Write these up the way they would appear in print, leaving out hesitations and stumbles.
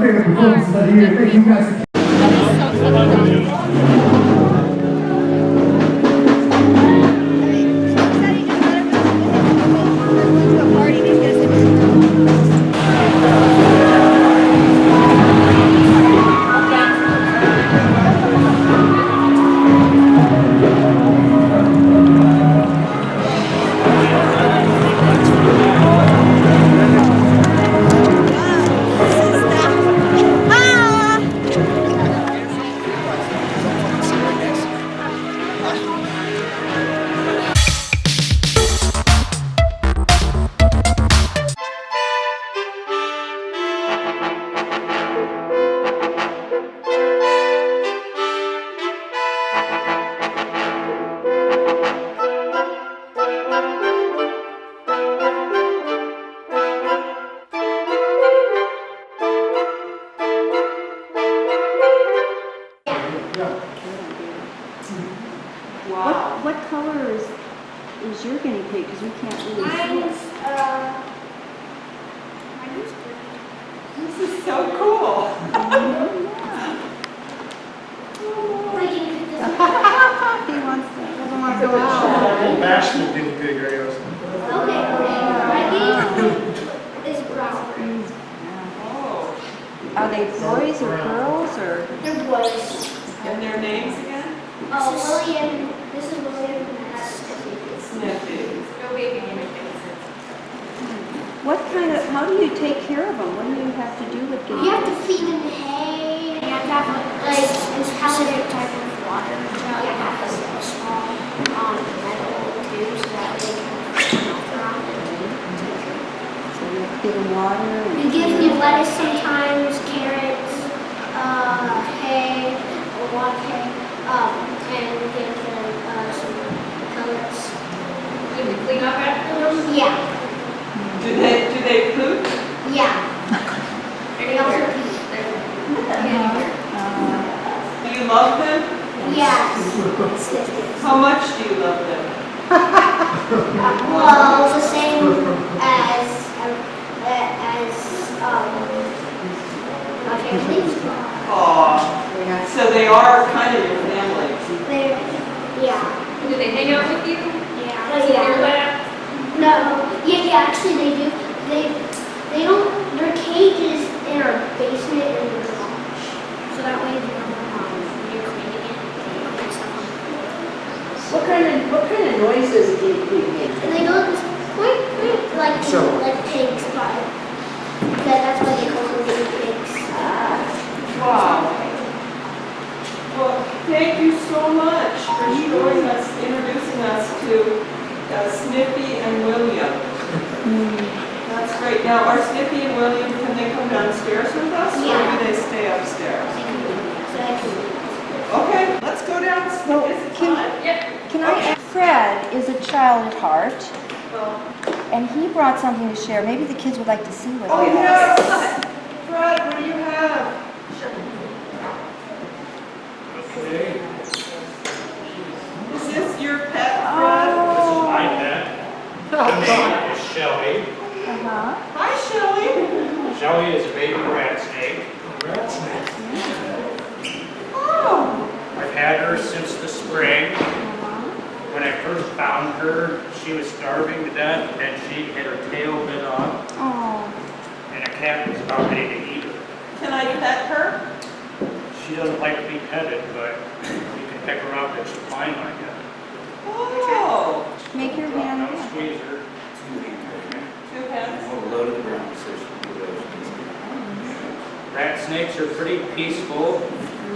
Thank you guys. Wow. What color is your guinea pig? Because we can't really see it. Mine's green. This is so cool. He doesn't want to go out. Bashful guinea pig, I guess. My is brown. Oh. Are they boys or girls or? They're boys. And their names again? William. This is William. And that's Snippy. no baby name. What kind of? How do you take care of them? What do you have to do with guinea You have pigs? to feed them hay. You have to have like a specific type of water. You have to have a small metal tube so that they can melt around it. So you have to give them water. We give them lettuce sometimes, carrots, hay, a lot of hay, and we give them some pellets. Do we clean up after them? Yeah. Do they poop? Yeah. And they also pee. Do you love them? Yes. How much do you love them? Well, the same as my family. Aw. So they are kind of your family. Yeah. Do they hang out with you? Yeah. Like in your lap? No. Yeah, actually they do. They don't, their cage is in our basement in the garage. So that way they don't you're cleaning it, they don't get stuff on it. What kind of noises do you make? And they go quite like pigs, but that's why they call them guinea pigs. Wow. Well, thank you so much for showing us, introducing us to Snippy and William. That's great. Now, are Snippy and William, can they come downstairs with us? Yeah. Or do they stay upstairs? Okay, let's go downstairs. Well, Is it time? Yep. Can I ask? Fred is a child at heart, and he brought something to share. Maybe the kids would like to see what Oh, he has. yes. Fred, what do you have? Okay. Is this your pet, Fred? This is my pet. Her name is Shelly. Hi, Shelly. Shelly is a baby rat snake. Rat snake? Oh. I've had her since the spring. When I first found her, she was starving to death, and she had her tail bit off, Oh. and a cat was about ready to eat her. Can I pet her? She doesn't like to be petted, but you can pick her up and she's fine like that. snakes are pretty peaceful.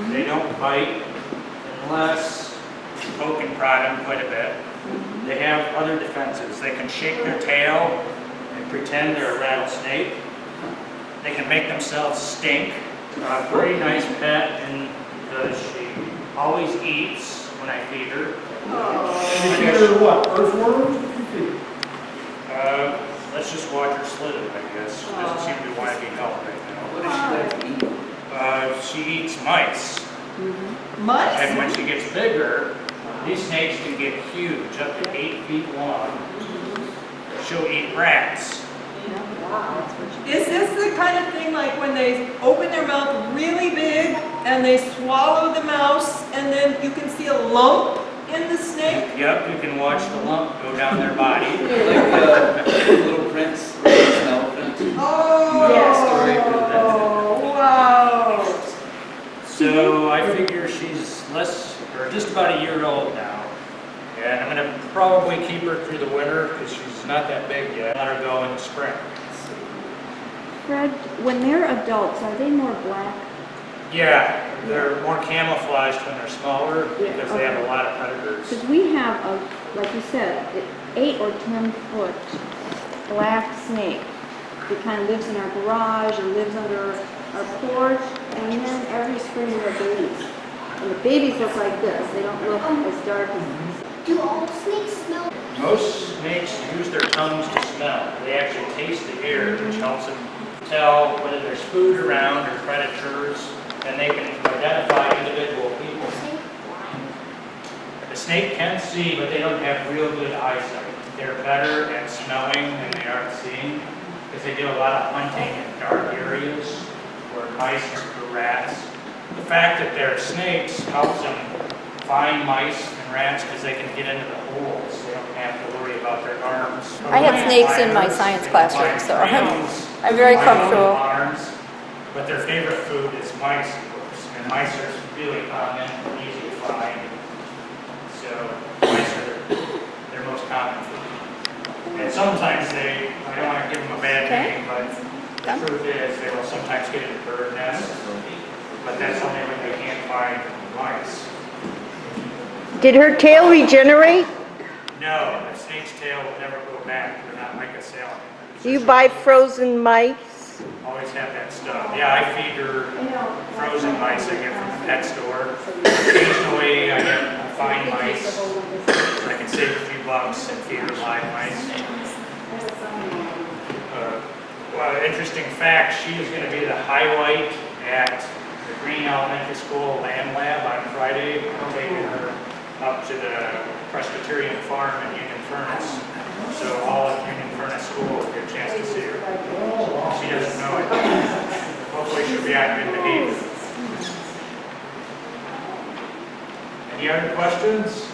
They don't bite unless you poke and prod them quite a bit. They have other defenses. They can shake their tail and pretend they're a rattlesnake. They can make themselves stink. Pretty nice pet, and she always eats when I feed her. She feeds her what, earthworms? Let's just watch her slit it, I guess. She doesn't seem to want to be held right What does she like to eat? now. She eats mice. Mice? And when she gets bigger, these snakes can get huge, up to 8 feet long. She'll eat rats. Is this the kind of thing like when they open their mouth really big and they swallow the mouse and then you can see a lump in the snake? Yep, you can watch the lump go down their body. Like Little Prince, an elephant. Oh, wow. So I figure she's just about a year old now. And I'm going to probably keep her through the winter because she's not that big yet. Let her go in the spring. Fred, when they're adults, are they more black? Yeah, they're more camouflaged when they're smaller because they have a lot of predators. Because we have like you said, 8 or 10 foot black snake that kind of lives in our garage and lives under our porch, and then every spring there are babies. And the babies look like this. They don't look as dark as these. Do all snakes smell? Most snakes use their tongues to smell. They actually taste the air, which helps them tell whether there's food around or predators, and they can identify individual people. The snake can see, but they don't have real good eyesight. They're better at smelling than they are at seeing, because they do a lot of hunting in dark areas where mice or rats. The fact that they're snakes helps them find mice and rats because they can get into the holes. They don't have to worry about their arms. I had snakes in my science classroom, so I'm very comfortable. Arms, but their favorite food is mice, of course. And mice are really common and easy to find. So mice are their most common food. And sometimes I don't want to give them a bad name, but the truth is they will sometimes get into bird nests, but that's only when they can't find mice. Did her tail regenerate? No, the snake's tail will never go back. They're not like a salamanders. Do you buy frozen mice? Always have that stuff. Yeah, I feed her frozen mice I get from the pet store. Occasionally I get fine mice. So I can save a few bucks and feed her live mice. Well, interesting fact, she is going to be the highlight at the Green Elementary School Land Lab on Friday. I'm taking her up to the Presbyterian Farm in Union Furnace. So all of Union Furnace School will get a chance to see her. She doesn't know it. Hopefully she'll be on good behavior. Any other questions?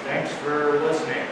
Thanks for listening.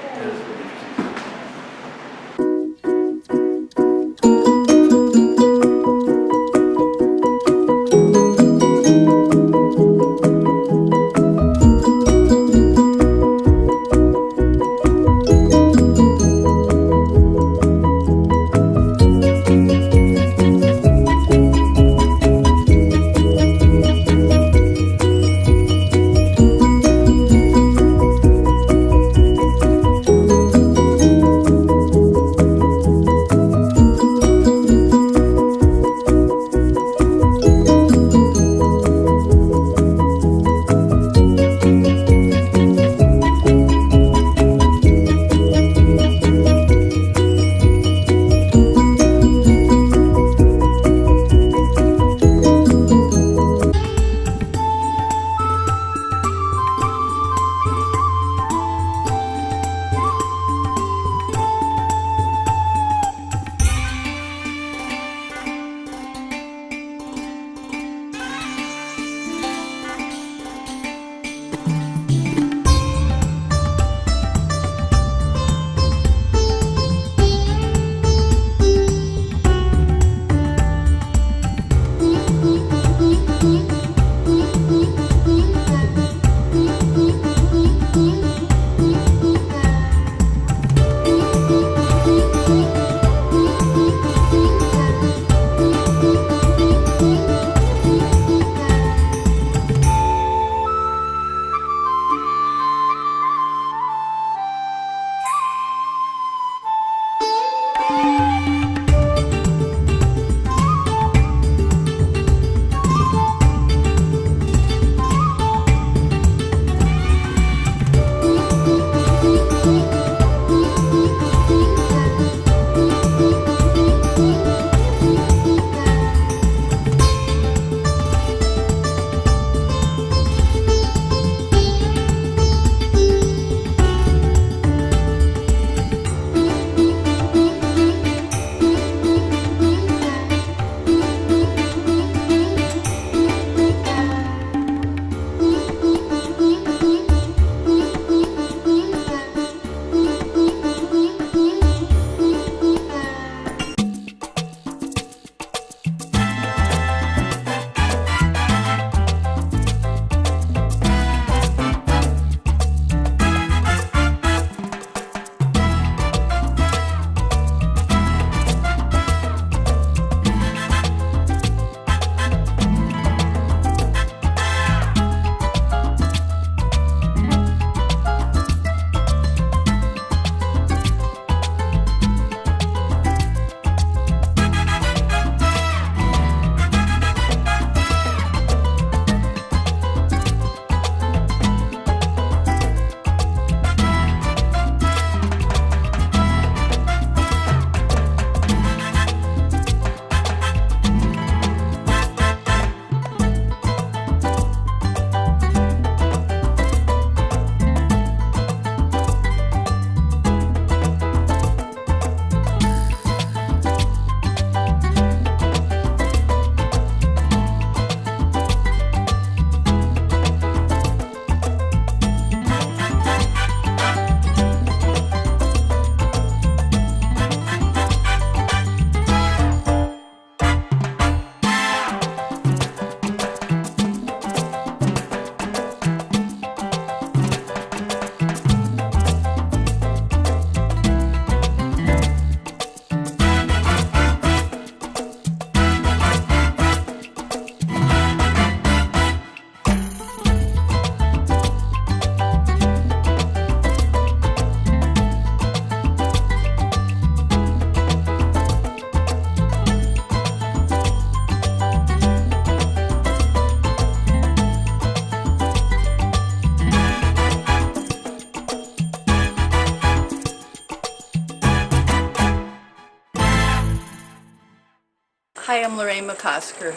Hi, I'm Lorraine McCosker.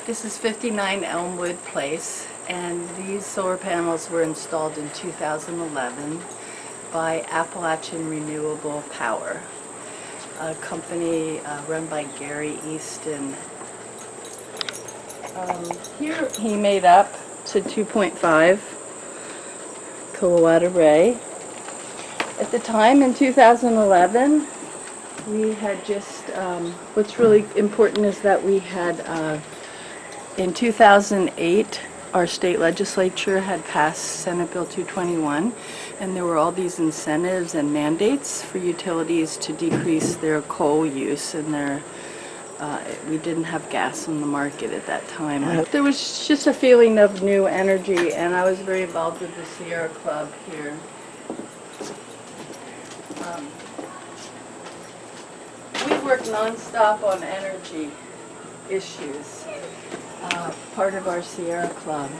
This is 59 Elmwood Place, and these solar panels were installed in 2011 by Appalachian Renewable Power, a company run by Gary Easton. Here he made up to 2.5 kilowatt array. At the time in 2011, we had just, what's really important is that we had, in 2008, our state legislature had passed Senate Bill 221, and there were all these incentives and mandates for utilities to decrease their coal use and their we didn't have gas on the market at that time. There was just a feeling of new energy, and I was very involved with the Sierra Club here. We work nonstop on energy issues. Part of our Sierra Club,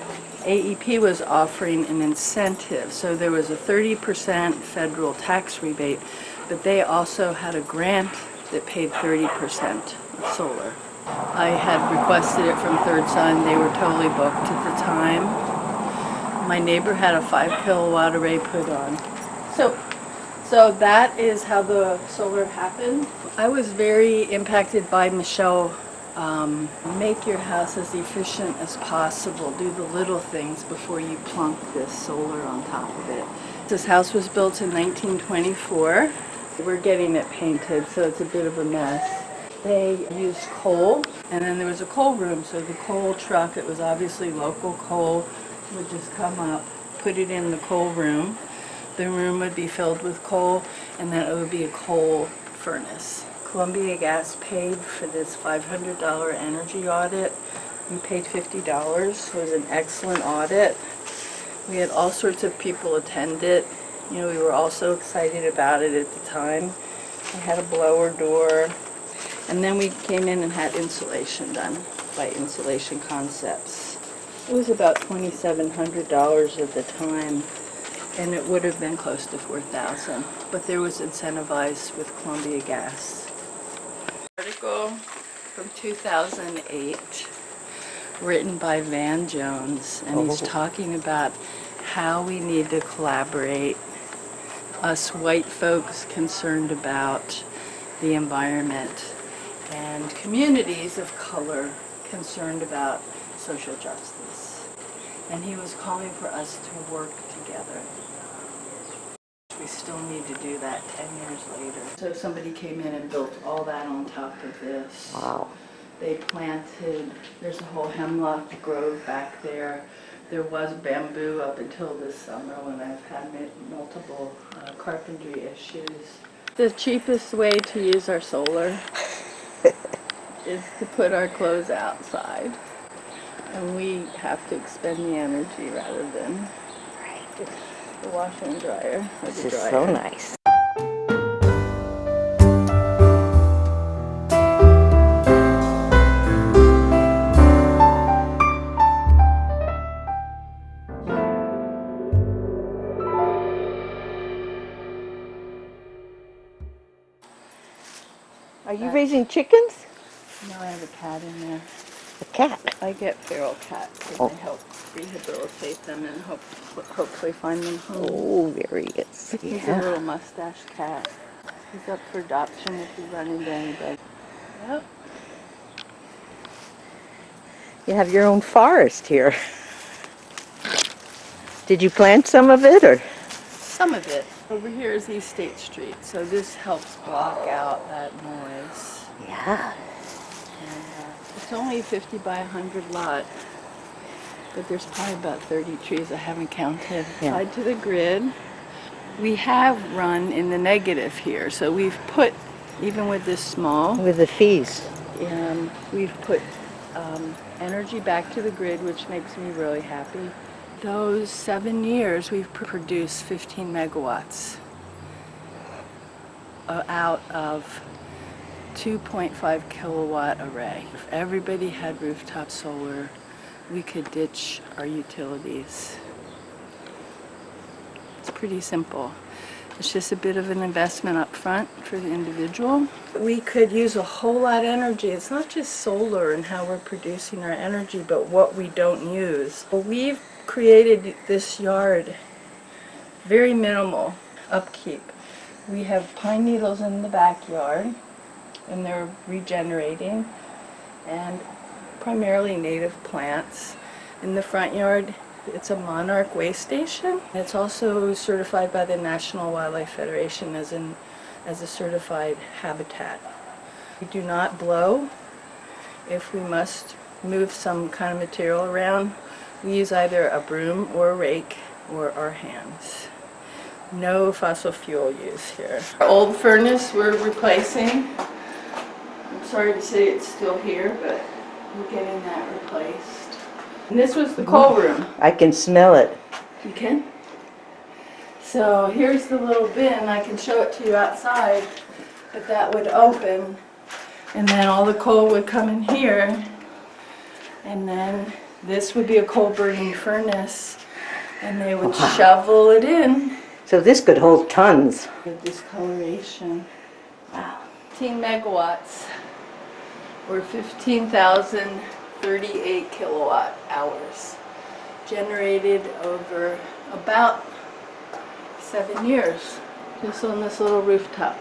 AEP was offering an incentive, so there was a 30% federal tax rebate, but they also had a grant that paid 30% of solar. I had requested it from Third Sun. They were totally booked at the time. My neighbor had a 5 kilowatt array put on. So that is how the solar happened. I was very impacted by Michelle. Make your house as efficient as possible. Do the little things before you plunk this solar on top of it. This house was built in 1924. We're getting it painted, so it's a bit of a mess. They used coal, and then there was a coal room, so the coal truck, it was obviously local coal, would just come up, put it in the coal room. The room would be filled with coal, and then it would be a coal furnace. Columbia Gas paid for this $500 energy audit. We paid $50. It was an excellent audit. We had all sorts of people attend it. You know, we were all so excited about it at the time. We had a blower door. And then we came in and had insulation done by Insulation Concepts. It was about $2,700 at the time, and it would have been close to $4,000. But there was incentivized with Columbia Gas. Article from 2008 written by Van Jones, and he's talking about how we need to collaborate, us white folks concerned about the environment and communities of color concerned about social justice. And he was calling for us to work together. We still need to do that 10 years later. So somebody came in and built all that on top of this. Wow. They planted, there's a whole hemlock grove back there. There was bamboo up until this summer when I've had multiple carpentry issues. The cheapest way to use our solar is to put our clothes outside. And we have to expend the energy rather than the washer and dryer. This is so nice. Are you raising chickens? No, I have a cat in there. A cat? I get feral cats and I help rehabilitate them and hopefully find them home. Oh, there he is. He's a little mustache cat. He's up for adoption if you run into anybody. Yep. You have your own forest here. Did you plant some of it, or? Some of it. Over here is East State Street, so this helps block out that noise. Yeah. And, it's only a 50 by 100 lot, but there's probably about 30 trees I haven't counted. Yeah. Tied to the grid. We have run in the negative here, so we've put, even with this small, With the fees. we've put energy back to the grid, which makes me really happy. Those 7 years, we've produced 15 megawatts out of 2.5 kilowatt array. If everybody had rooftop solar, we could ditch our utilities. It's pretty simple. It's just a bit of an investment up front for the individual. We could use a whole lot of energy. It's not just solar and how we're producing our energy, but what we don't use. We've created this yard very minimal upkeep. We have pine needles in the backyard, and they're regenerating, and primarily native plants. In the front yard, it's a monarch way station. It's also certified by the National Wildlife Federation as a certified habitat. We do not blow. If we must move some kind of material around, we use either a broom or a rake or our hands. No fossil fuel use here. Our old furnace we're replacing. I'm sorry to say it's still here, but we're getting that replaced. And this was the coal room. I can smell it. You can? So here's the little bin. I can show it to you outside, but that would open, and then all the coal would come in here, and then this would be a coal burning furnace, and they would shovel it in. So this could hold tons. The discoloration. Wow. 15 megawatts, or 15,038 kilowatt hours, generated over about 7 years, just on this little rooftop.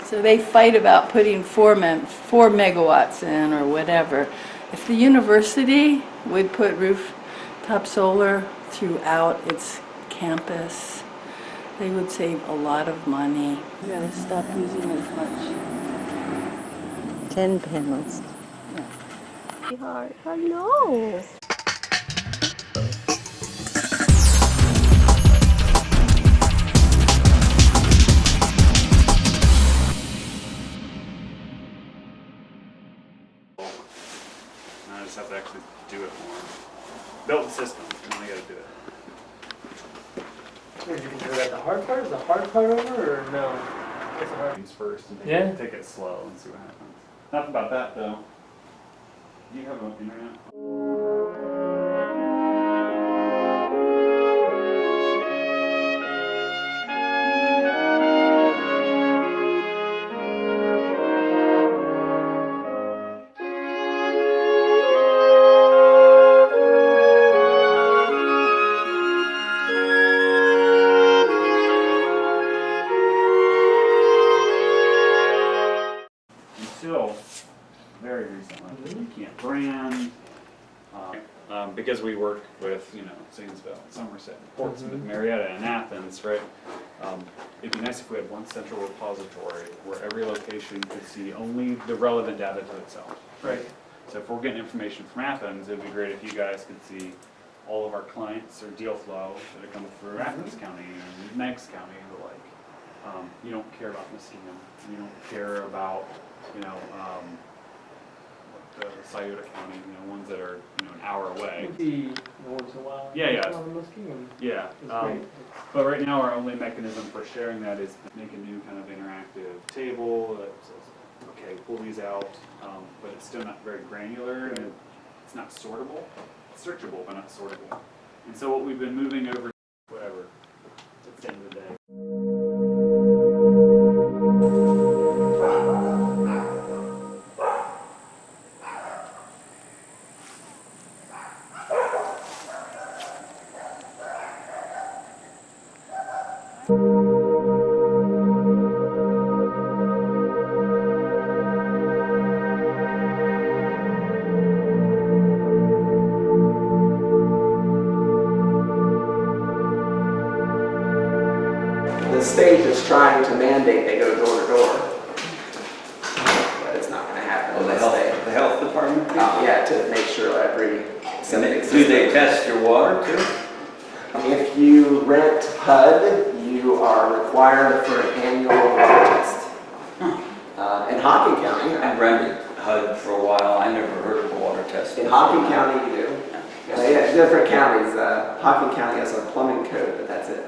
So they fight about putting 4 megawatts in or whatever. If the university would put rooftop solar throughout its campus, they would save a lot of money. We gotta stop using as much. 10 panels. Hard. I know. I just have to actually do it more. Build the system, and then I gotta do it. Did you consider that the hard part? Is the hard part over, or no? What's the hard? Things first and Yeah. take it slow and see what happens. Enough about that though. Do you have an internet? Until very recently, you can't brand, because we work with, you know, Zanesville, Somerset, Portsmouth, Marietta, and Athens, right? It'd be nice if we had one central repository where every location could see only the relevant data to itself. Right. So if we're getting information from Athens, it'd be great if you guys could see all of our clients or deal flow that are coming through Athens County and Meigs County and the like. You don't care about Muskegon. You don't care about, you know, the Scioto County, you know, ones that are, you know, an hour away. The once in a while. Yeah, yeah. Muskegon. Yeah. Great. But right now, our only mechanism for sharing that is to make a new kind of interactive table that says, okay, pull these out, but it's still not very granular and it's not sortable. It's searchable, but not sortable. And so what we've been moving over, whatever, at the end of the day. The state is trying to mandate they go door to door, but it's not going to happen Well, unless they, the health department? yeah, to make sure every septic Do they system. test your water too? If you rent HUD, you are required for an annual water test. In Hocking County, I rented HUD for a while. I never heard of a water test. in Hocking County you do. Yeah, different counties. Hocking County has a plumbing code, but that's it.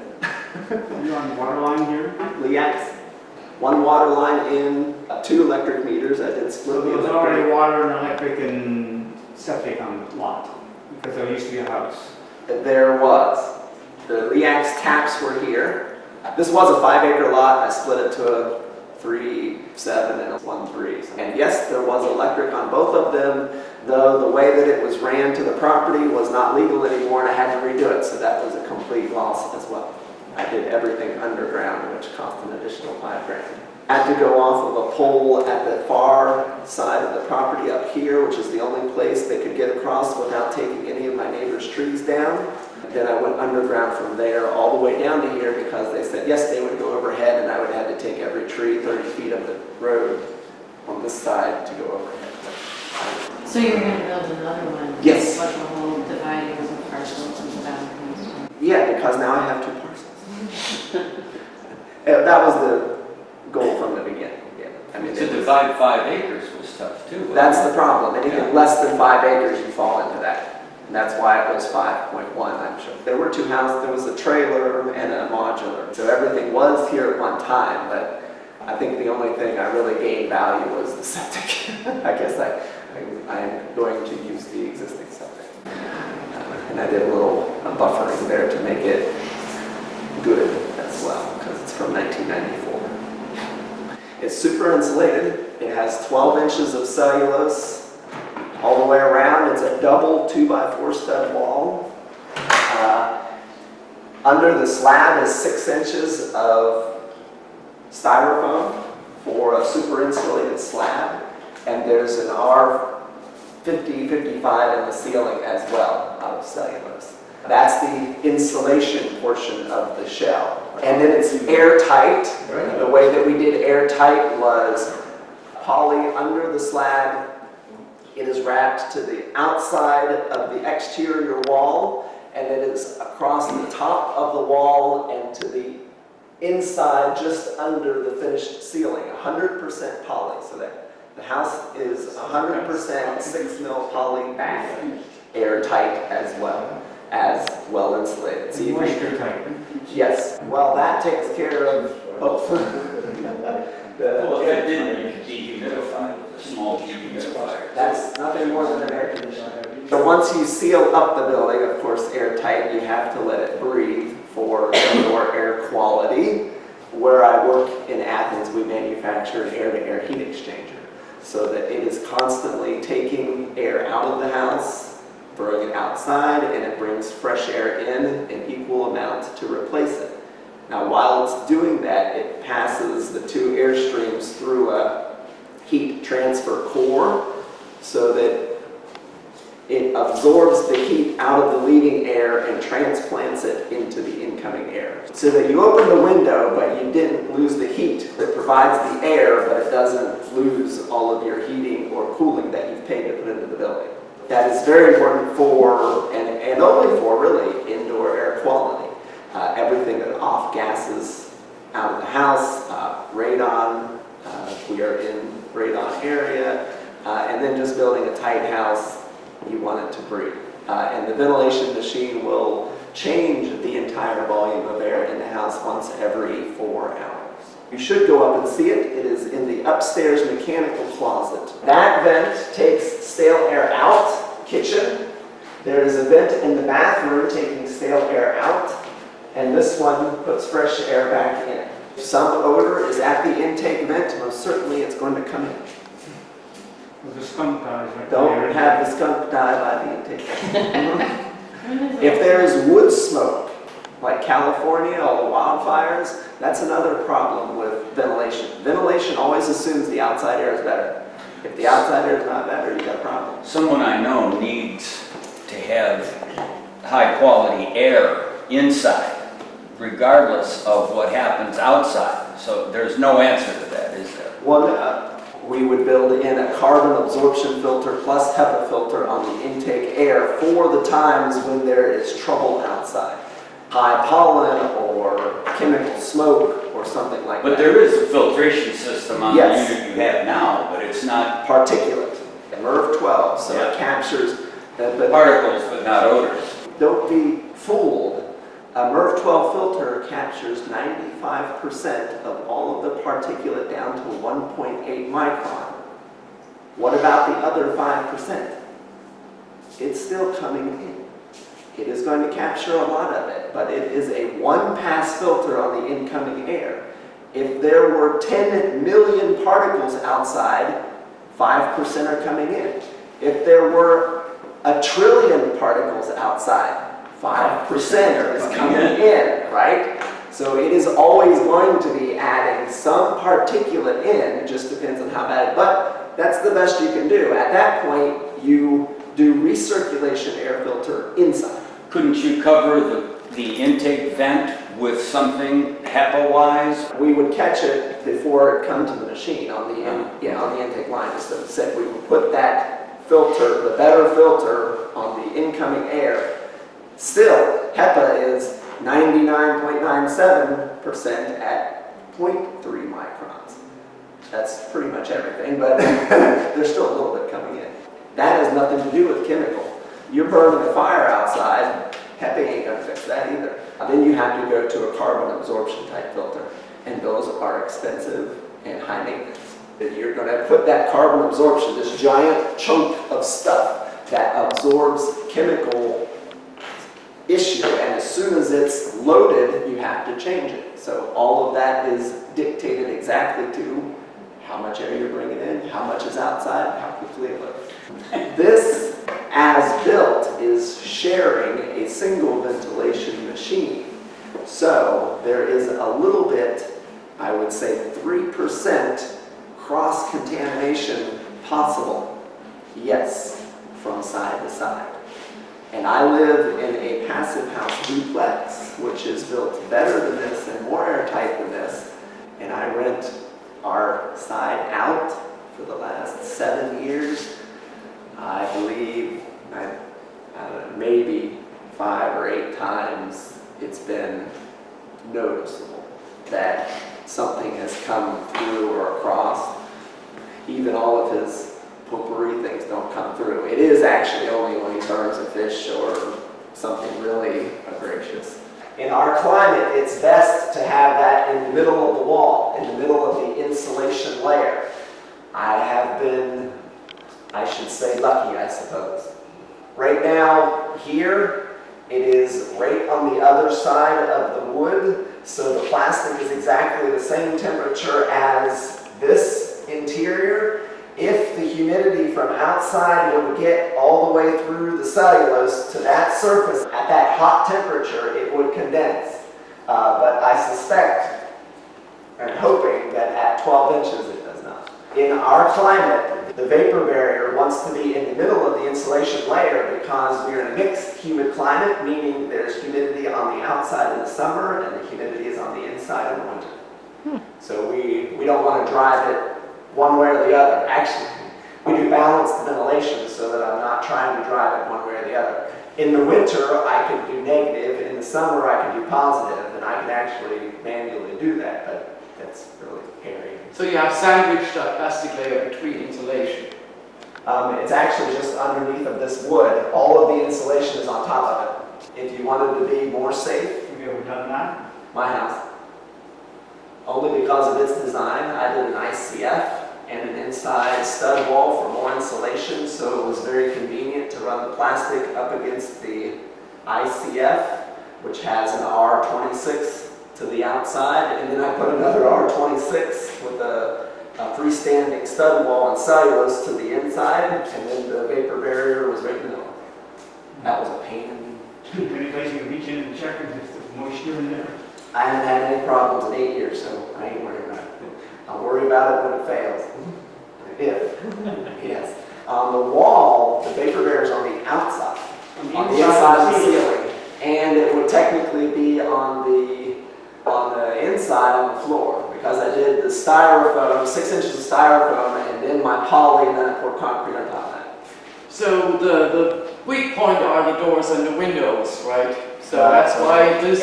You're on the water line here? Yes. One water line in, 2 electric meters. I did split So the there's already electric. water and electric and septic on the lot, because there used to be a house. There was. The LEAX taps were here, This was a 5-acre lot. I split it to a 3, 7, and a 1, 3. And yes, there was electric on both of them, though the way that it was ran to the property was not legal anymore, and I had to redo it, so that was a complete loss as well. I did everything underground, which cost an additional $5,000. I had to go off of a pole at the far side of the property up here, which is the only place they could get across without taking any of my neighbor's trees down. Then I went underground from there all the way down to here because they said, yes, they would go overhead, and I would have to take every tree 30 feet of the road on this side to go overhead. So you're going to build another one? Yes. Like the whole dividing of the parcels and the boundaries? Yeah, because now I have 2 parcels. That was the goal from the beginning. Yeah. I mean, To divide 5 acres was tough too. wasn't that's it? the problem. Anything less than 5 acres, you fall into that. And that's why it was 5.1, I'm sure. There were 2 houses. There was a trailer and a modular. So everything was here at one time, but I think the only thing I really gained value was the septic. I guess I'm going to use the existing septic. And I did a little buffering there to make it good as well, because it's from 1994. It's super insulated. It has 12 inches of cellulose all the way around. It's a double 2x4 stud wall. Under the slab is 6 inches of styrofoam for a super insulated slab. And there's an R50, 55 in the ceiling as well out of cellulose. That's the insulation portion of the shell. And then it's airtight. The way that we did airtight was poly under the slab. It is wrapped to the outside of the exterior wall, and it is across the top of the wall and to the inside just under the finished ceiling. 100% poly. So that the house is 100% 6 mil poly back, airtight as well insulated. So you Moisture tight. yes. Well, that takes care of both. Well, if it didn't, you could dehumidify with a small dehumidifier. That's nothing more than an air conditioner. So once you seal up the building, of course airtight, you have to let it breathe for indoor air quality. Where I work in Athens, we manufacture an air-to-air heat exchanger so that it is constantly taking air out of the house, throwing it outside, and it brings fresh air in equal amounts to replace it. Now, while it's doing that, it passes the 2 air streams through a heat transfer core so that it absorbs the heat out of the leaving air and transplants it into the incoming air. So that you open the window, but you didn't lose the heat. It provides the air, but it doesn't lose all of your heating or cooling that you've paid to put into the building. That is very important for, and only for really, indoor air quality. Everything that off gases out of the house, radon, we are in radon area, and then just building a tight house, you want it to breathe. And the ventilation machine will change the entire volume of air in the house once every 4 hours. You should go up and see it. It is in the upstairs mechanical closet. That vent takes stale air out, kitchen. There is a vent in the bathroom taking stale air out. And this one puts fresh air back in. If some odor is at the intake vent, most certainly it's going to come in. With the skunk dies right Don't there. have the skunk die by the intake vent. If there is wood smoke, like California, all the wildfires, that's another problem with ventilation. Ventilation always assumes the outside air is better. If the outside air is not better, you got a problem. Someone I know needs to have high quality air inside, regardless of what happens outside. So there's no answer to that, is there? We would build in a carbon absorption filter plus HEPA filter on the intake air for the times when there is trouble outside. High pollen or chemical smoke or something like that. But there is a filtration system on the unit you have now, but it's not particulate. MERV 12, so it captures particles but not odors. Don't be fooled. A MERV 12 filter captures 95% of all of the particulate down to 1.8 micron. What about the other 5%? It's still coming in. it is going to capture a lot of it, but it is a one-pass filter on the incoming air. If there were 10 million particles outside, 5% are coming in. If there were 1 trillion particles outside, 5% is coming in, right? So it is always going to be adding some particulate in, it just depends on how bad, but that's the best you can do. At that point, you do recirculation air filter inside. Couldn't you cover the intake vent with something HEPA-wise? We would catch it before it come to the machine on the on the intake line. Just as I said, we would put that filter, the better filter, on the incoming air. Still, HEPA is 99.97% at 0.3 microns. That's pretty much everything, but there's still a little bit coming in. That has nothing to do with chemical. You're burning a fire outside, HEPA ain't gonna fix that either. Then you have to go to a carbon absorption type filter, and those are expensive and high maintenance. You're gonna put that carbon absorption, this giant chunk of stuff that absorbs chemical issue, and as soon as it's loaded, you have to change it. So all of that is dictated exactly to how much air you're bringing in, how much is outside, how quickly it loads. This, as built, is sharing a single ventilation machine. So there is a little bit, I would say 3% cross-contamination possible. Yes, from side to side. And I live in a passive house duplex, which is built better than this and more airtight than this. And I rent our side out for the last 7 years. I believe, I don't know, maybe 5 or 8 times it's been noticeable that something has come through or across. Even all of his potpourri things don't come through. It is actually only when he turns a fish or something really egregious. In our climate, it's best to have that in the middle of the wall, in the middle of the insulation layer. I have been, I should say, lucky, I suppose. Right now, here, it is right on the other side of the wood, so the plastic is exactly the same temperature as this interior. If the humidity from outside were to get all the way through the cellulose to that surface at that hot temperature, it would condense. But I suspect and hoping that at 12 inches it does not. In our climate, the vapor barrier wants to be in the middle of the insulation layer because we're in a mixed humid climate, meaning there's humidity on the outside in the summer and the humidity is on the inside in the winter. So we don't want to drive it one way or the other. Actually, we do balanced ventilation so that I'm not trying to drive it one way or the other. In the winter, I could do negative, and in the summer, I can do positive, and I can actually manually do that, but that's really hairy. So you have sandwiched that plastic layer between insulation? It's actually just underneath of this wood. All of the insulation is on top of it. If you wanted to be more safe, Have you ever done that? my house. Only because of its design, I did an ICF and an inside stud wall for more insulation, so it was very convenient to run the plastic up against the ICF, which has an R26 to the outside, and then I put another R26 with a freestanding stud wall and cellulose to the inside, and then the vapor barrier was right in the middle. That was a pain in the Any place you can reach in and check if there's moisture in there? I haven't had any problems in 8 years, so I ain't worried about it. I'll worry about it when it fails. If. Yes. On the wall, the vapor barrier is on the outside. On the inside of the ceiling. And it would technically be on the inside on the floor, because I did the styrofoam, 6 inches of styrofoam, and then my poly, and then I poured concrete on top of that. So the weak point are the doors and the windows, right? So that's why this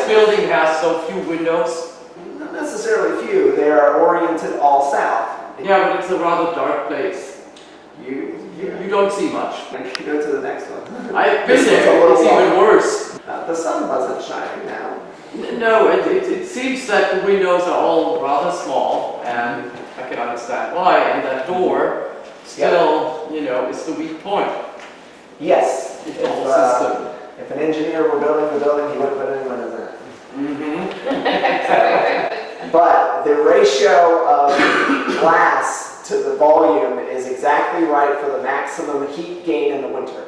building has so few windows? Not necessarily few. They are oriented all south. Yeah, but it's a rather dark place. You don't see much. Go to the next one. I've been there, it's even worse. The sun wasn't shining now. No, it seems that the windows are all rather small, and I can understand why, and that door still, you know, is the weak point. Yes. The whole system. If an engineer were building the building, he wouldn't put any windows in it. But the ratio of glass to the volume is exactly right for the maximum heat gain in the winter.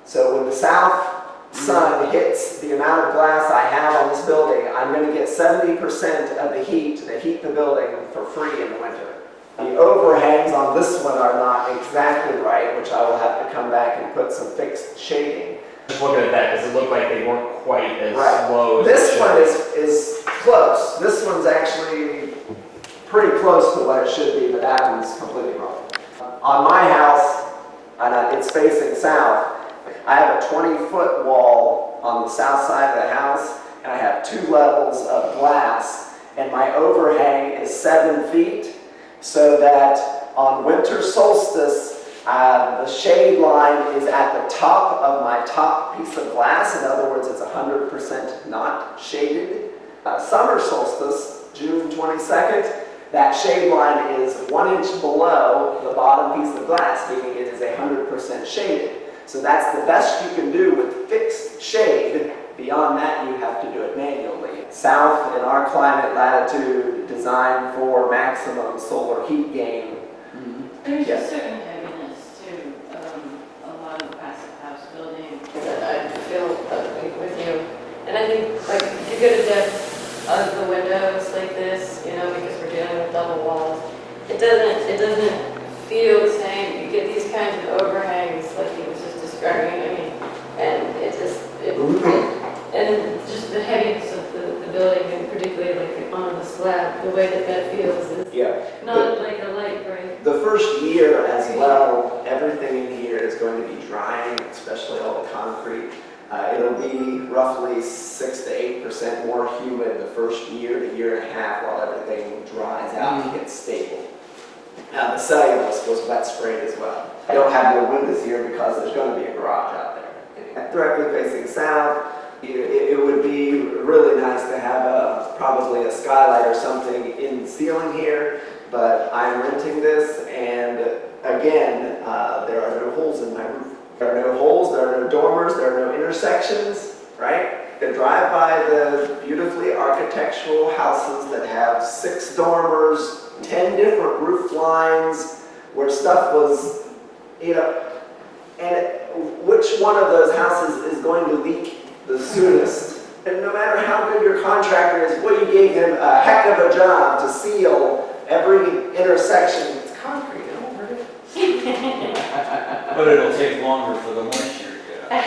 So when the south sun hits the amount of glass I have on this building, I'm going to get 70% of the heat to heat the building for free in the winter. The overhangs on this one are not exactly right, which I will have to come back and put some fixed shading. Just looking at that, does it look like they weren't quite as Right. low as This it one should is close. This one's actually pretty close to what it should be, but that one's completely wrong. On my house, and it's facing south, I have a 20-foot wall on the south side of the house, and I have 2 levels of glass, and my overhang is 7 feet, so that on winter solstice, the shade line is at the top of my top piece of glass. In other words, it's 100% not shaded. Summer solstice, June 22nd, that shade line is 1 inch below the bottom piece of glass, meaning it is 100% shaded. So that's the best you can do with fixed shade. Beyond that, you have to do it manually. South, in our climate latitude, designed for maximum solar heat gain. There's Yes. a certain heaviness to a lot of passive house building that I feel with you. And I think like if you go to depth of the windows like this, you know, because we're dealing with double walls, it doesn't feel the same. You get these kinds of overhangs like he was just describing. I mean, and and just the heaviness of the building, and particularly like on the slab, the way that feels is not like a light gray. The first year as well, everything in here is going to be drying, especially all the concrete. It'll be roughly 6 to 8% more humid the first year to year and a half while everything dries out and gets stable. Now the cellulose was wet sprayed as well. I don't have no windows here because there's going to be a garage out there. Directly facing south, it would be really nice to have probably a skylight or something in the ceiling here, but I'm renting this, and again, there are no holes in my roof. There are no holes, there are no dormers, there are no intersections, right? You drive by the beautifully architectural houses that have 6 dormers, 10 different roof lines, where stuff was, you know, and which one of those houses is going to leak the soonest? And no matter how good your contractor is, well, you gave him a heck of a job to seal every intersection. It's concrete, it won't hurt it. But it'll take longer for the moisture to get out.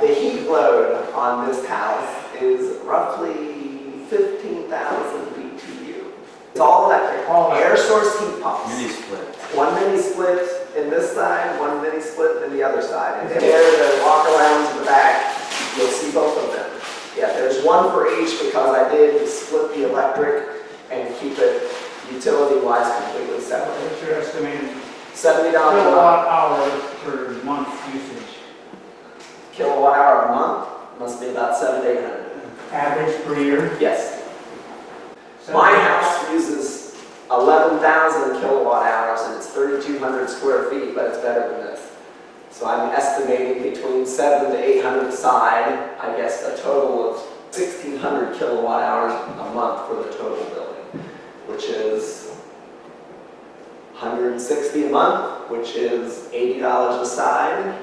The heat load on this house is roughly 15,000 BTU. It's all electric, air source heat pumps. Mini split. One mini split in this side, one mini split in the other side. And if you're to walk around to the back, you'll see both of them. Yeah, there's one for each because I did split the electric and keep it utility-wise completely separate. What's your estimated $70 a month. kilowatt hours per month usage? Kilowatt hour a month must be about 700 to 800. Average per year? Yes. My house uses 11,000 kilowatt hours and it's 3,200 square feet, but it's better than this. So I'm estimating between 700 to 800 a side, I guess a total of 1,600 kilowatt hours a month for the total building, which is $160 a month, which is $80 a side.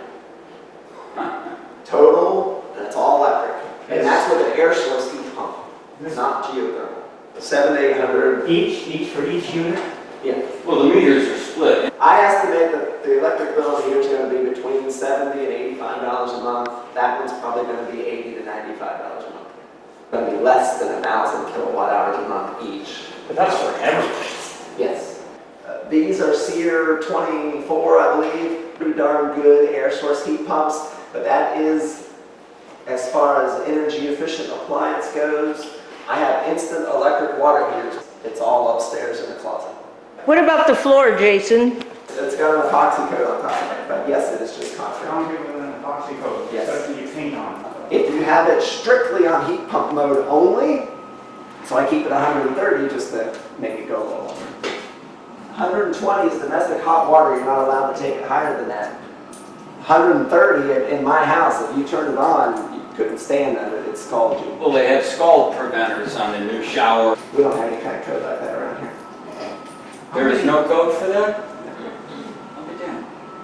Total, and it's all electric. And that's with an air source heat pump, not geothermal. 700 to 800. Each for each unit? Yeah. Well, the meters are split. I estimate that the electric bill here is going to be between $70 and $85 a month. That one's probably going to be $80 to $95 a month. It's going to be less than 1,000 kilowatt hours a month each. But that's for everything. Yes. These are SEER 24, I believe. Pretty darn good air source heat pumps. But that is, as far as energy efficient appliance goes, I have instant electric water heaters. It's all upstairs in the closet. What about the floor, Jason? It's got an epoxy coat on top of it, but yes, it is just concrete. Concrete with an epoxy coat. Yes. That's what you paint on. If you have it strictly on heat pump mode only, so I keep it 130 just to make it go a little longer. 120 is domestic hot water. You're not allowed to take it higher than that. 130 in my house, if you turn it on, you couldn't stand under it. It scalded you. Well, they have scald preventers on the new shower. We don't have any kind of code like that around here. There is no code for that?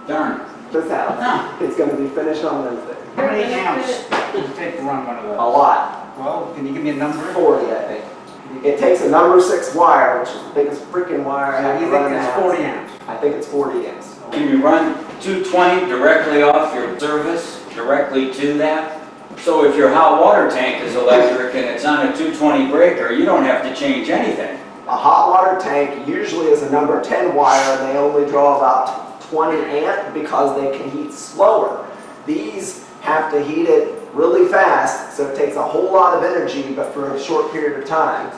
Darn. This house, it's going to be finished on Wednesday. How many amps does it take to run one of those? A lot. Well, can you give me a number? 40, I think. It takes a number 6 wire, which is the biggest freaking wire I have to You run think in the it's house. 40 amps? I think it's 40 amps. Can you run 220 directly off your service, directly to that? So if your hot water tank is electric and it's on a 220 breaker, you don't have to change anything. A hot water tank usually is a number 10 wire, and they only draw about 20 amp because they can heat slower. These have to heat it really fast, so it takes a whole lot of energy, but for a short period of time.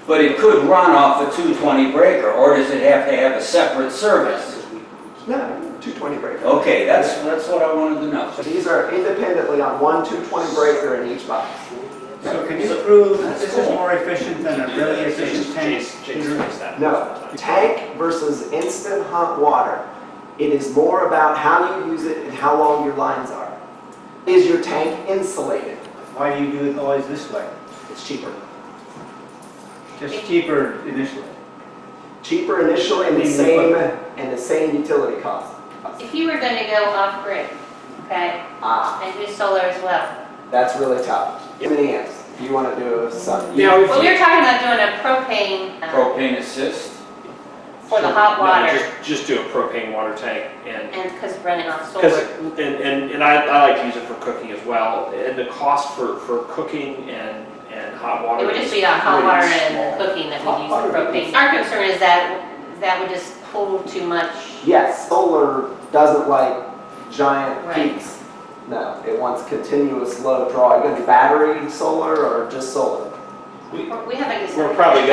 But it could run off a 220 breaker, or does it have to have a separate service? No, 220 breaker. Okay, that's what I wanted to know. So these are independently on one 220 breaker in each box. So can you prove that this is more efficient than a really efficient tank? No. Tank versus instant hot water. It is more about how you use it and how long your lines are. Is your tank insulated? Why do you do it always this way? It's cheaper. Just cheaper initially. Cheaper initially and the same utility cost. If you were going to go off-grid, okay, and do solar as well. That's really tough. How many amps? You want to do some? Well, we were talking about doing a propane Propane assist? for the hot water, Just do a propane water tank and because running off because solar. and I like to use it for cooking as well. And the cost for cooking and hot water. It would just is be on hot really water small. and cooking that we use the propane. Our concern is that would just pull too much. Yes, solar doesn't like giant Right. peaks. No, it wants continuous low draw. Are you going to do battery solar or just solar? We haven't decided. We're probably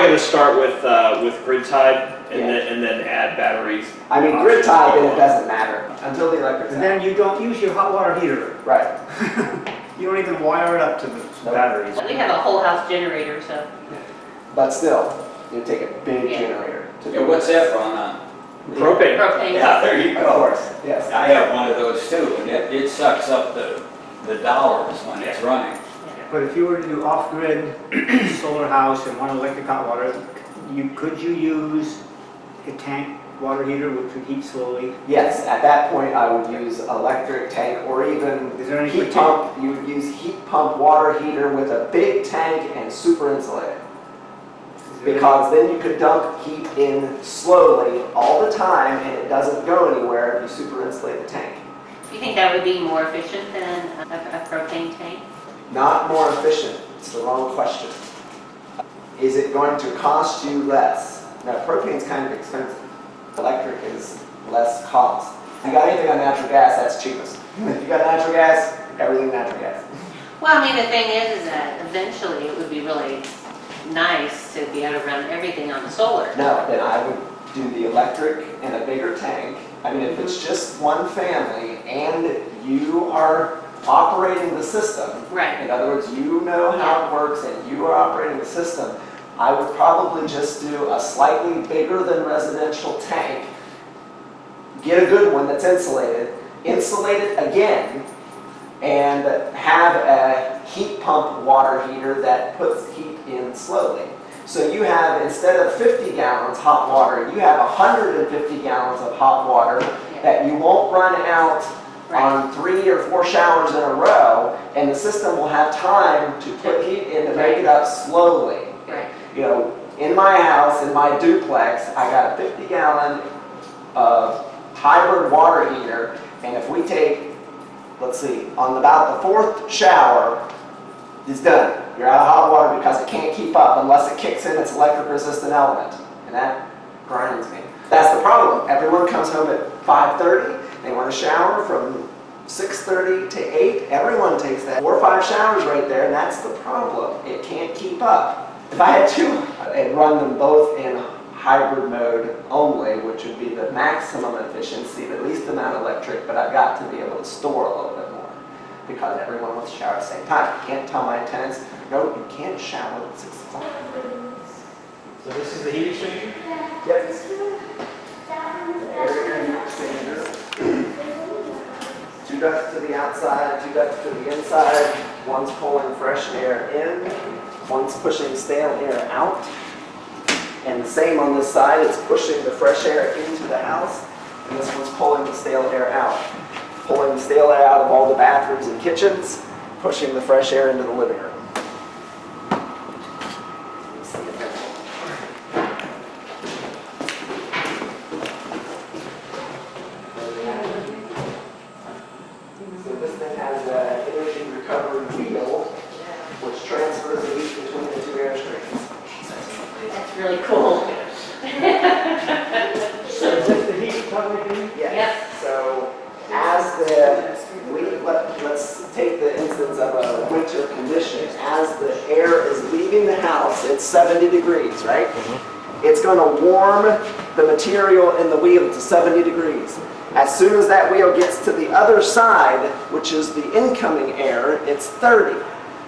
going to start with grid tied and then add batteries. I mean, grid tied, then it doesn't matter until the electric's And out. then you don't use your hot water heater. Right. You don't even wire it up to the batteries. We have a whole house generator, so. But still, you take a big Yeah. generator to do Yeah, what's this. that run on? Propane. Propane. Yeah, there you Of go. course, yes. I have one of those too, and it sucks up the dollars when it's running. But if you were to do off-grid solar house and one electric hot water, could you use a tank water heater which would heat slowly? Yes, at that point I would use electric tank or even Is there any heat pump. You would use heat pump water heater with a big tank and super insulated. Because then you could dump heat in slowly all the time and it doesn't go anywhere if you super insulate the tank. Do you think that would be more efficient than a propane tank? Not more efficient, it's the wrong question. Is it going to cost you less? Now propane's kind of expensive. Electric is less cost. If you got anything on natural gas, that's cheapest. If you got natural gas, everything natural gas. Well, I mean, the thing is that eventually it would be really nice to be able to run everything on the solar. No, then I would do the electric and a bigger tank. I mean, if it's just one family and you are operating the system, Right. in other words, you know how it works and you are operating the system, I would probably just do a slightly bigger than residential tank, get a good one that's insulated, insulate it again, and have a heat pump water heater that puts heat in slowly. So you have, instead of 50 gallons hot water, you have 150 gallons of hot water that you won't run out on 3 or 4 showers in a row, and the system will have time to put heat in to make it up slowly. Right. You know, in my house, in my duplex, I got a 50-gallon hybrid water heater, and if we take, let's see, on about the 4th shower, it's done. You're out of hot water because it can't keep up unless it kicks in its electric resistant element, and that grinds me. That's the problem. Everyone comes home at 5:30. They want to shower from 6:30 to 8. Everyone takes that 4 or 5 showers right there, and that's the problem. It can't keep up. If I had two, I'd run them both in hybrid mode only, which would be the maximum efficiency, the least amount of electric, but I've got to be able to store a little bit more because everyone wants to shower at the same time. I can't tell my tenants, no, you can't shower at 6 o'clock. So this is the heat exchanger? Yep. Air exchanger. Two ducts to the outside, two ducts to the inside. One's pulling fresh air in, one's pushing stale air out. And the same on this side, it's pushing the fresh air into the house, and this one's pulling the stale air out. Pulling the stale air out of all the bathrooms and kitchens, pushing the fresh air into the living room. So this thing has an energy recovery wheel, which transfers the heat between the two air streams. That's really cool. So is this the heat recovery? Yes. So as let's take the instance of a winter condition. As the air is leaving the house, it's 70 degrees, right? It's going to warm the material in the wheel to 70 degrees. As soon as that wheel gets to the other side, which is the incoming air, it's 30.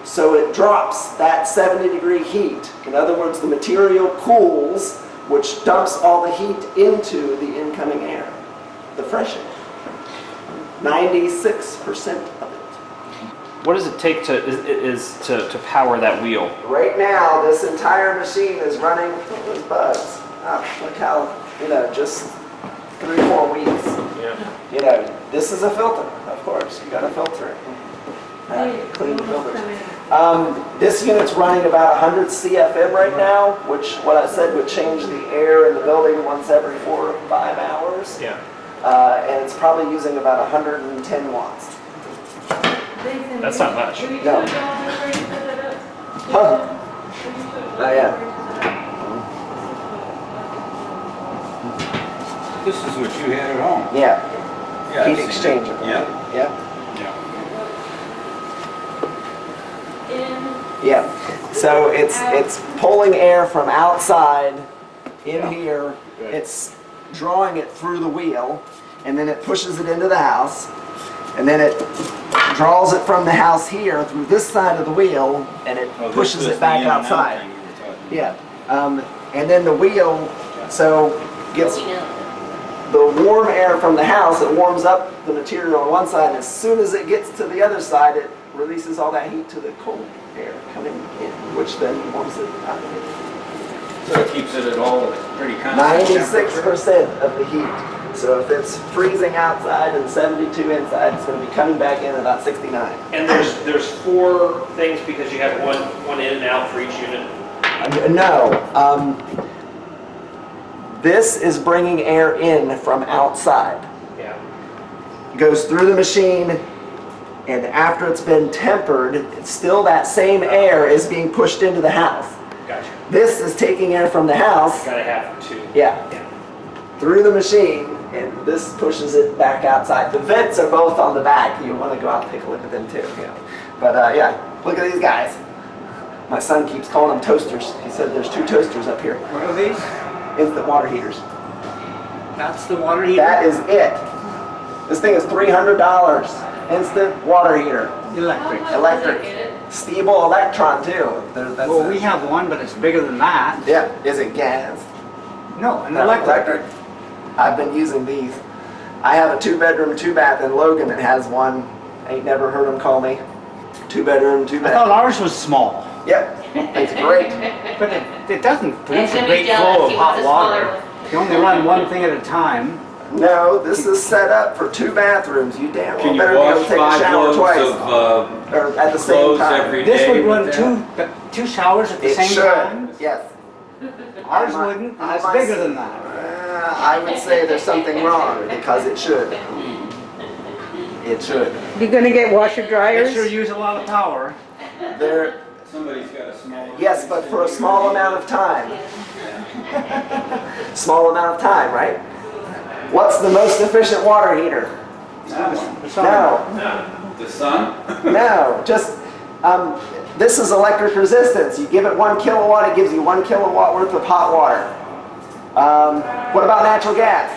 So it drops that 70-degree heat. In other words, the material cools, which dumps all the heat into the incoming air, the fresh air. 96% of it. What does it take to power that wheel? Right now, this entire machine is running, those bugs. Oh, look how, just 3-4 weeks. Yeah. This is a filter, of course. You got to filter it. Clean the filters. This unit's running about 100 CFM right now, which, what I said, would change the air in the building once every 4 or 5 hours. Yeah. And it's probably using about 110 watts. That's not much. No. Huh. Oh, yeah. This is what you had at home. Yeah. Yeah, Heat I've seen it. exchanger. Yeah. Yeah. Yeah. So it's pulling air from outside in here. It's drawing it through the wheel, and then it pushes it into the house, and then it draws it from the house here through this side of the wheel, and it pushes it back outside. Yeah. And then the wheel, so gets the warm air from the house. It warms up the material on one side, and as soon as it gets to the other side, it releases all that heat to the cold air coming in, which then warms it out of it. So it keeps it at all pretty constant 96% of the heat. So if it's freezing outside and 72 inside, it's going to be coming back in at about 69. And there's 4 things because you have one in and out for each unit. No. This is bringing air in from outside. Yeah. It goes through the machine, and after it's been tempered, it's still that same air is being pushed into the house. Gotcha. This is taking air from the house. Gotta have 2. Yeah. Through the machine, and this pushes it back outside. The vents are both on the back. You want to go out and take a look at them too. Yeah. But yeah, look at these guys. My son keeps calling them toasters. He said there's 2 toasters up here. What are these? Instant water heaters. That's the water heater? That is it. This thing is $300. Instant water heater. Electric. Electric. Stable electron too. Well, we have one, but it's bigger than that. Yeah. Is it gas? No, an No, electric. I've been using these. I have a 2-bedroom, 2-bath in Logan that has one. Ain't never heard them call me. 2-bedroom, 2-bath. I thought ours was small. Yep. It's great. But it doesn't produce a gonna great be jealous. flow of He hot wants a water. smaller You only run one thing at a time. No, this is set up for 2 bathrooms. You damn well Can you better be able wash to take a 5 shower loads twice. of Or at the same clothes time. every This day would run with that? two showers at the It same should. time. Yes. Ours wouldn't, and it's bigger than that. I would say there's something wrong because it should. It should. You're gonna get washer It dryers? sure use a lot of power. There. Somebody's got a small... Yes, but for a small amount of time. Small amount of time, right? What's the most efficient water heater? No. The sun? No. Just, this is electric resistance. You give it 1 kilowatt, it gives you 1 kilowatt worth of hot water. What about natural gas?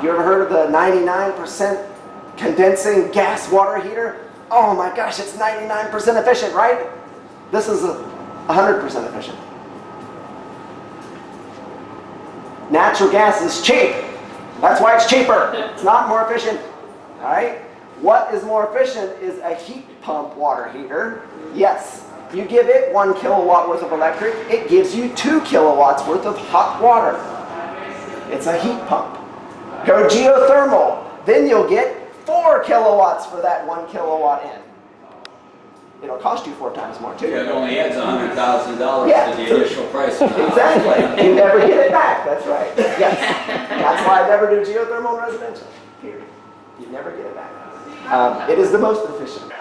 You ever heard of the 99% condensing gas water heater? Oh my gosh, it's 99% efficient, right? This is 100% efficient. Natural gas is cheap. That's why it's cheaper. It's not more efficient. All right? What is more efficient is a heat pump water heater. Yes, you give it 1 kilowatt worth of electric, it gives you 2 kilowatts worth of hot water. It's a heat pump. Go geothermal, then you'll get 4 kilowatts for that 1 kilowatt in. It'll cost you 4 times more too. It only adds $100,000 Yeah. to the initial price. Exactly. You never get it back. That's right. Yes. That's why I never do geothermal residential. Period. You never get it back. It is the most efficient.